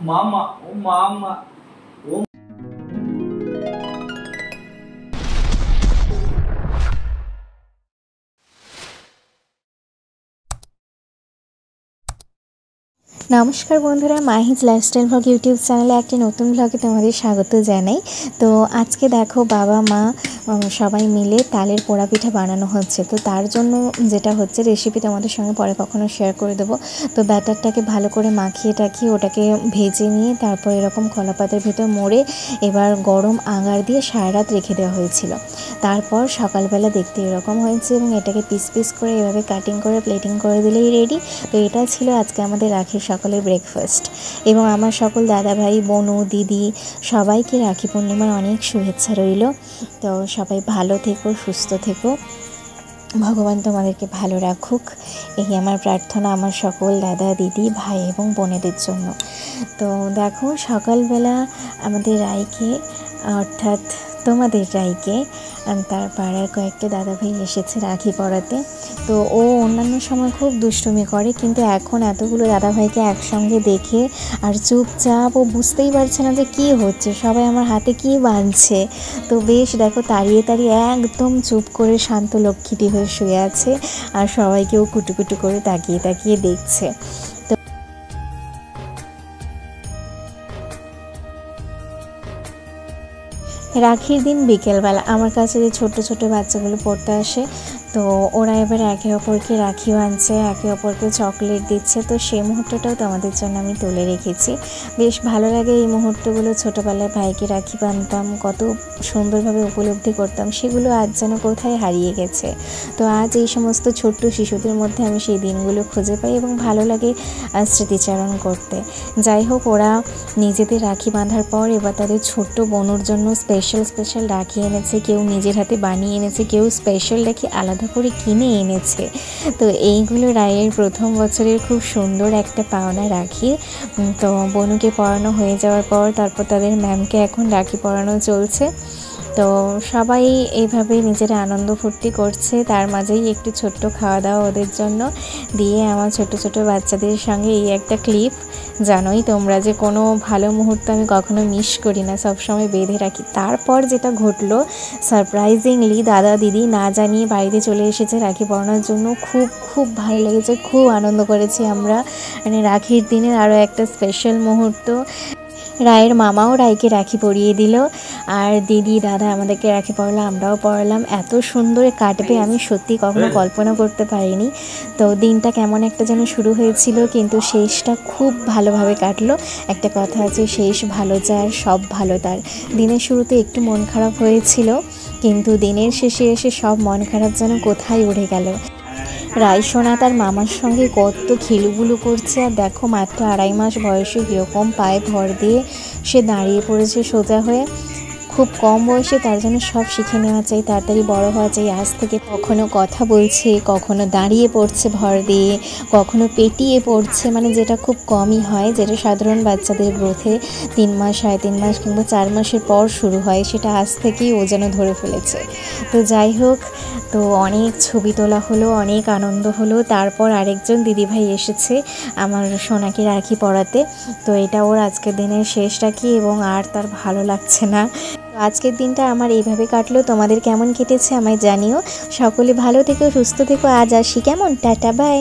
মামা ও মামা ও नमस्कार बंधुरा माहिज लाइफस्टाइल ब्लग यूट्यूब चैनले एक नतून ब्लगे तुम्हारे स्वागत जानाई। तो आज के देखो बाबा मा सबाई मिले तालेर पोड़ा पिठा बानानो होच्छे। तो तार जोन्नो जेटा होच्छे रेसिपि तोमादेर संगे परे कखनो शेयर करे देबो। तो बैटारटाके भालो करे माखिए टाखिए ओटाके भेजे निये तारपर एरकम कला पातार भितर मोड़े एबार गरम आगार दिए सारा रात रेखे देওয়া হয়েছিল। তারপর সকালবেলা দেখতে এরকম হয়েছে এবং এটাকে পিস পিস করে এভাবে কাটিং করে প্লেটিং করে দিলেই রেডি। তো এটা ছিল আজকে আমাদের রাখির সকালের ব্রেকফাস্ট। এবং আমার সকল দাদা ভাই বোনু দিদি সবাইকে রাখি পূর্ণিমার অনেক শুভেচ্ছা রইল। তো সবাই ভালো থেকো, সুস্থ থেকো, ভগবান তোমাদেরকে ভালো রাখুক, এই আমার প্রার্থনা আমার সকল দাদা দিদি ভাই এবং বোনেদের জন্য। তো দেখো সকালবেলা আমাদের রাইকে অর্থাৎ তোমাদের রাইকে তার পাড়ার কয়েকটা দাদা ভাই এসেছে রাখি পরাতে। তো ও অন্যান্য সময় খুব দুষ্টুমি করে, কিন্তু এখন এতগুলো দাদা ভাইকে একসঙ্গে দেখে আর চুপচাপ, ও বুঝতেই পারছে না যে কী হচ্ছে, সবাই আমার হাতে কী বাঁধছে। তো বেশ দেখো তাড়িয়ে তাড়িয়ে একদম চুপ করে শান্ত লক্ষ্মীটি হয়ে শুয়ে আছে আর সবাইকেও কুটুকুটু করে তাকিয়ে তাকিয়ে দেখছে। রাখির দিন বিকেলবেলা আমার কাছে যে ছোট ছোট বাচ্চাগুলো পড়তে আসে, তো ওরা এবার একে অপরকে রাখি বাঁধছে, একে অপরকে চকলেট দিচ্ছে। তো সেই মুহূর্তটাও তোমাদের জন্য আমি তুলে রেখেছি। বেশ ভালো লাগে এই মুহূর্তগুলো। ছোটোবেলায় ভাইকে রাখি বাঁধতাম, কত সুন্দরভাবে উপলব্ধি করতাম, সেগুলো আজ যেন কোথায় হারিয়ে গেছে। তো আজ এই সমস্ত ছোট্ট শিশুদের মধ্যে আমি সেই দিনগুলো খুঁজে পাই এবং ভালো লাগে স্মৃতিচারণ করতে। যাই হোক, ওরা নিজেদের রাখি বাঁধার পর এবার তাদের ছোট্ট বোনুর জন্য স্পেশাল রাখি এনেছে, কেউ নিজের হাতে বানিয়ে এনেছে, কেউ স্পেশাল রাখি আলাদা করে কিনে এনেছে। তো এইগুলো রায়ের প্রথম বছরের খুব সুন্দর একটা পাওনা রাখি। তো বনুকে পরানো হয়ে যাওয়ার পর তারপর তাদের ম্যামকে এখন রাখি পরানো চলছে। তো সবাই এইভাবে নিজেরা আনন্দ ফুর্তি করছে, তার মাঝেই একটু ছোট্ট খাওয়া দাওয়া ওদের জন্য দিয়ে আমার ছোট ছোট বাচ্চাদের সঙ্গে এই একটা ক্লিপ। জানোই তোমরা যে কোনো ভালো মুহূর্ত আমি কখনো মিস করি না, সবসময় বেঁধে রাখি। তারপর যেটা ঘটলো, সারপ্রাইজিংলি দাদা দিদি না জানিয়ে বাড়িতে চলে এসেছে রাখি পরানোর জন্য। খুব ভালো লেগেছে, খুব আনন্দ করেছি আমরা। মানে রাখির দিনের আরও একটা স্পেশাল মুহূর্ত। রায়ের মামাও রায়কে রাখি পরিয়ে দিল আর দিদি দাদা আমাদেরকে রাখি পরালো, আমরাও পরালাম। এত সুন্দর কাটবে আমি সত্যি কখনো কল্পনা করতে পারিনি। তো দিনটা কেমন একটা যেন শুরু হয়েছিল, কিন্তু শেষটা খুব ভালোভাবে কাটলো। একটা কথা আছে, শেষ ভালো যার সব ভালো তার। দিনের শুরুতে একটু মন খারাপ হয়েছিল, কিন্তু দিনের শেষে এসে সব মন খারাপ যেন কোথায় উড়ে গেল। রায়সোনা তার মামার সঙ্গে কত খিলুবুলু করছে, আর দেখো মাত্র 2.5 মাস বয়সে কীরকম পায়ে ভর দিয়ে সে দাঁড়িয়ে পড়েছে সোজা হয়ে। খুব কম বয়সে, তার জন্য সব শিখে নেওয়া চাই, তাড়াতাড়ি বড় হওয়া চাই। আজ থেকে কখনো কথা বলছে, কখনো দাঁড়িয়ে পড়ছে ভর দিয়ে, কখনো পেটিয়ে পড়ছে, মানে যেটা খুব কমই হয়, যেটা সাধারণ বাচ্চাদের গ্রোথে 3 মাস 3.5 মাস কিংবা 4 মাসের পর শুরু হয়, সেটা আজ থেকেই ও যেন ধরে ফেলেছে। তো যাই হোক, তো অনেক ছবি তোলা হলো, অনেক আনন্দ হলো। তারপর আরেকজন দিদিভাই এসেছে আমার সোনাকে রাখি পরাতে। তো এটা ওর আজকের দিনের শেষ রাখি এবং আর তার ভালো লাগছে না। আজকের দিনটা আমার এইভাবে কাটলো। তোমাদের কেমন কেটেছে আমায় জানিও। সকলে ভালো থেকো, সুস্থ থেকো। আজ আসি, কেমন? Tata, by.